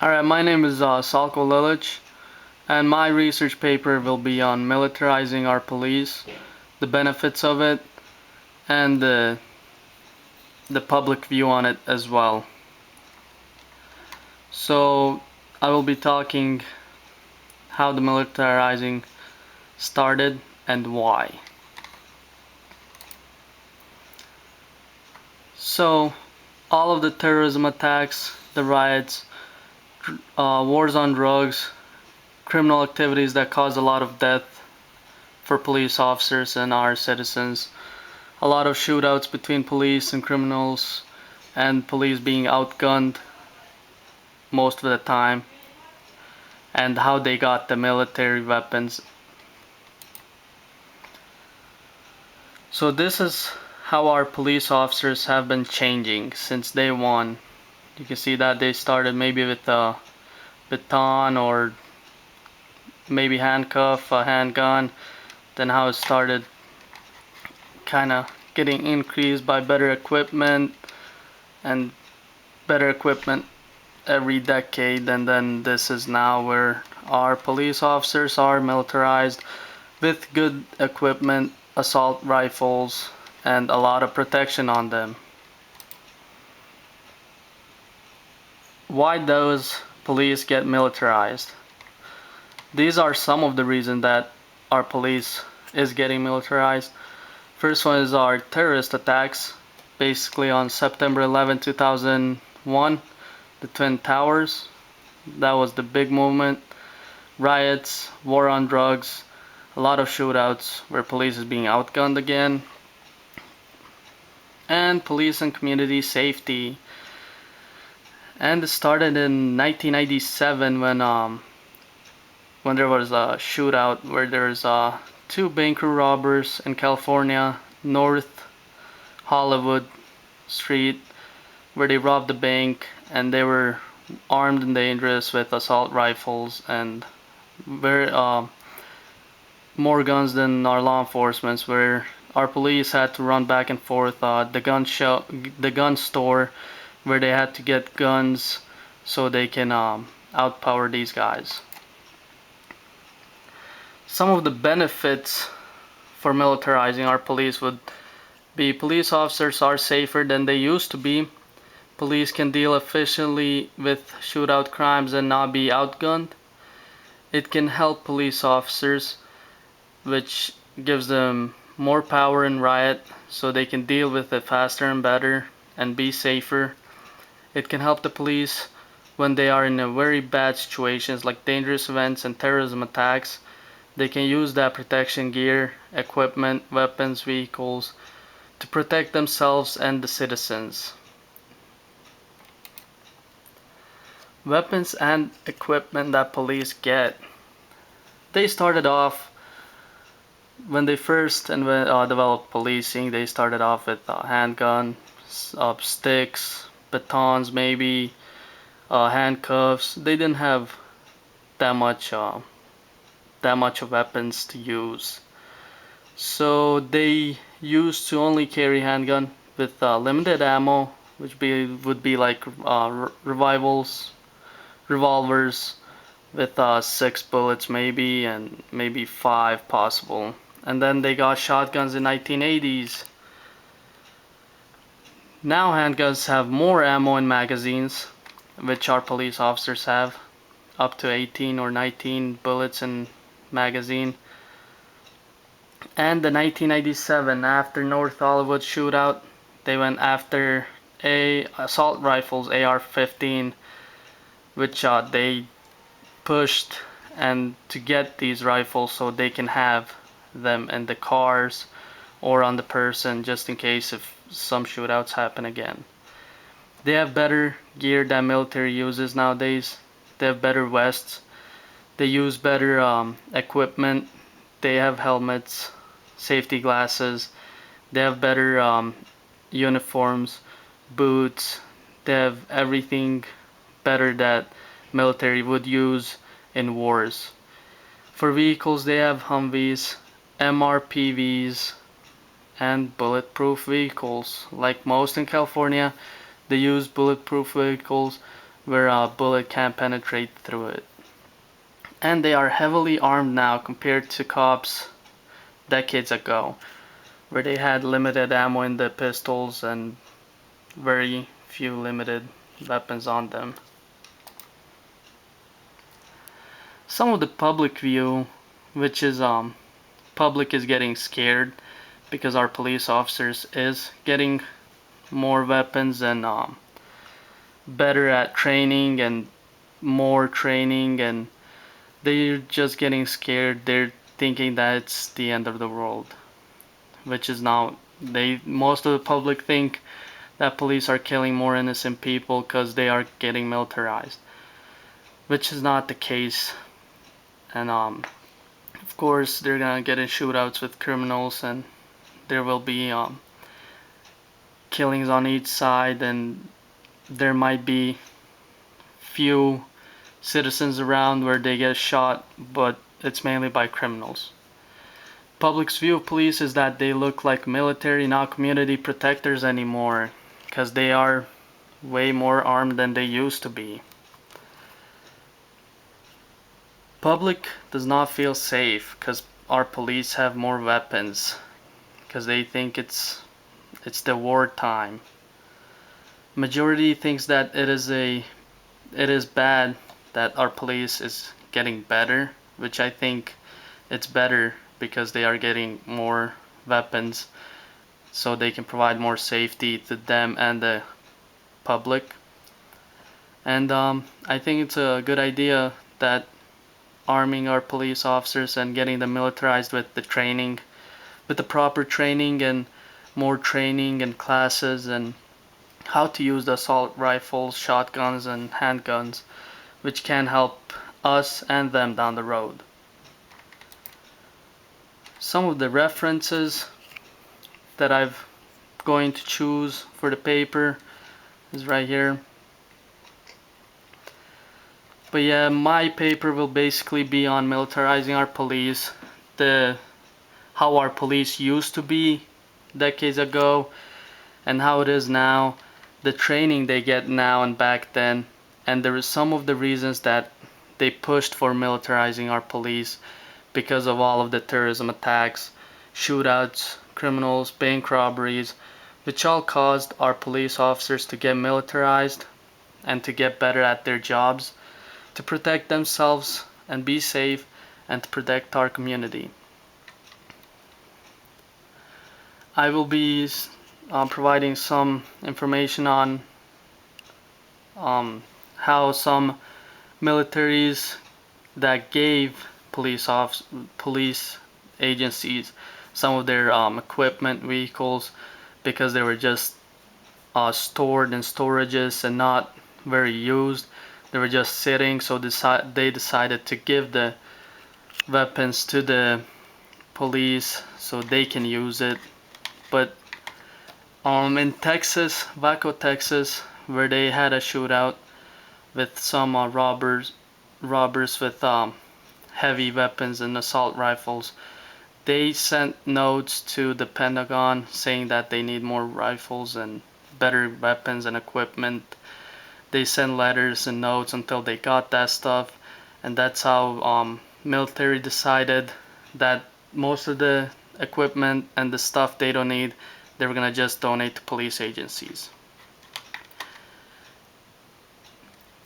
Alright, my name is Salko Lilich, and my research paper will be on militarizing our police, the benefits of it, and the public view on it as well. So, I will be talking how the militarizing started and why. So, all of the terrorism attacks, the riots, wars on drugs, criminal activities that caused a lot of death for police officers and our citizens, a lot of shootouts between police and criminals, and police being outgunned most of the time, and how they got the military weapons. So this is how our police officers have been changing since day one. You can see that they started maybe with a baton or maybe handcuff, a handgun, then how it started kind of getting increased by better equipment and better equipment every decade, and then this is now where our police officers are militarized with good equipment, assault rifles, and a lot of protection on them. Why does police get militarized? These are some of the reasons that our police is getting militarized. First one is our terrorist attacks, basically on September 11, 2001, the Twin Towers. That was the big movement. Riots, war on drugs, a lot of shootouts where police is being outgunned again. And police and community safety. And it started in 1997 when there was a shootout where there's two bank robbers in California, North Hollywood Street, where they robbed the bank, and they were armed and dangerous with assault rifles and very more guns than our law enforcement, where our police had to run back and forth the gun store, where they had to get guns so they can outpower these guys. Some of the benefits for militarizing our police would be police officers are safer than they used to be. Police can deal efficiently with shootout crimes and not be outgunned. It can help police officers, which gives them more power in riot so they can deal with it faster and better and be safer. It can help the police when they are in a very bad situations like dangerous events and terrorism attacks. They can use that protection gear, equipment, weapons, vehicles to protect themselves and the citizens. Weapons and equipment that police get. They started off, when they first developed policing, they started off with handguns, sticks, batons maybe, handcuffs. They didn't have that much of weapons to use. So they used to only carry handgun with limited ammo, which would be like revolvers with 6 bullets maybe, and maybe 5 possible. And then they got shotguns in 1980s. Now handguns have more ammo and magazines, which our police officers have, up to 18 or 19 bullets in magazine. And the 1997, after North Hollywood shootout, they went after assault rifles, AR-15, which they pushed and to get these rifles so they can have them in the cars or on the person, just in case if some shootouts happen again. They have better gear than military uses nowadays. They have better vests. They use better equipment. They have helmets, safety glasses. They have better uniforms, boots. They have everything better that military would use in wars. For vehicles, they have Humvees, MRPVs, and bulletproof vehicles. Like most in California, they use bulletproof vehicles, where a bullet can't penetrate through it. And they are heavily armed now compared to cops decades ago, where they had limited ammo in the pistols and very few limited weapons on them. Some of the public view, which is public is getting scared because our police officers is getting more weapons and better at training and more training, and they're just getting scared. They're thinking that it's the end of the world, which is not. Most of the public think that police are killing more innocent people because they are getting militarized, which is not the case. And of course they're gonna get in shootouts with criminals, and there will be killings on each side, and there might be few citizens around where they get shot, but it's mainly by criminals. Public's view of police is that they look like military, not community protectors anymore, because they are way more armed than they used to be. Public does not feel safe because our police have more weapons, because they think it's the wartime. Majority thinks that it is bad that our police is getting better, which I think it's better because they are getting more weapons so they can provide more safety to them and the public. And I think it's a good idea that arming our police officers and getting them militarized with the training, with the proper training and more training and classes and how to use the assault rifles, shotguns and handguns, which can help us and them down the road. Some of the references that I'm going to choose for the paper is right here. But yeah, my paper will basically be on militarizing our police, how our police used to be decades ago and how it is now, the training they get now and back then, and there is some of the reasons that they pushed for militarizing our police because of all of the terrorism attacks, shootouts, criminals, bank robberies, which all caused our police officers to get militarized and to get better at their jobs, to protect themselves and be safe, and to protect our community. I will be providing some information on how some militaries that gave police agencies some of their equipment, vehicles, because they were just stored in storages and not very used. They were just sitting, so they decided to give the weapons to the police so they can use it. But in Texas, Waco, Texas, where they had a shootout with some robbers with heavy weapons and assault rifles, they sent notes to the Pentagon saying that they need more rifles and better weapons and equipment. They sent letters and notes until they got that stuff, and that's how military decided that most of the equipment and the stuff they don't need, they were gonna just donate to police agencies.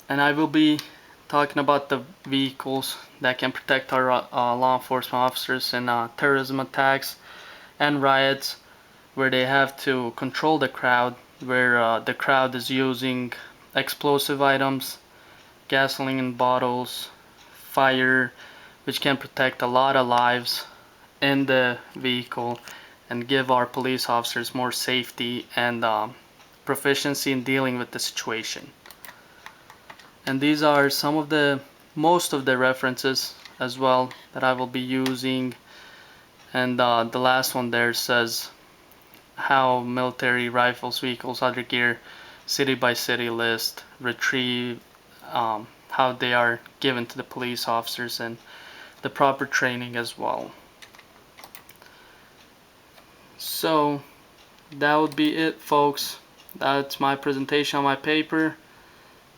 And I will be talking about the vehicles that can protect our law enforcement officers in terrorism attacks and riots, where they have to control the crowd, where the crowd is using explosive items, gasoline in bottles, fire, which can protect a lot of lives in the vehicle and give our police officers more safety and proficiency in dealing with the situation. And these are some of most of the references as well that I will be using. And the last one there says how military rifles, vehicles, other gear, city by city list, retrieve, how they are given to the police officers and the proper training as well. So that would be it, folks. That's my presentation on my paper.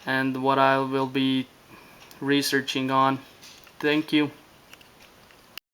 and what I will be researching on. Thank you.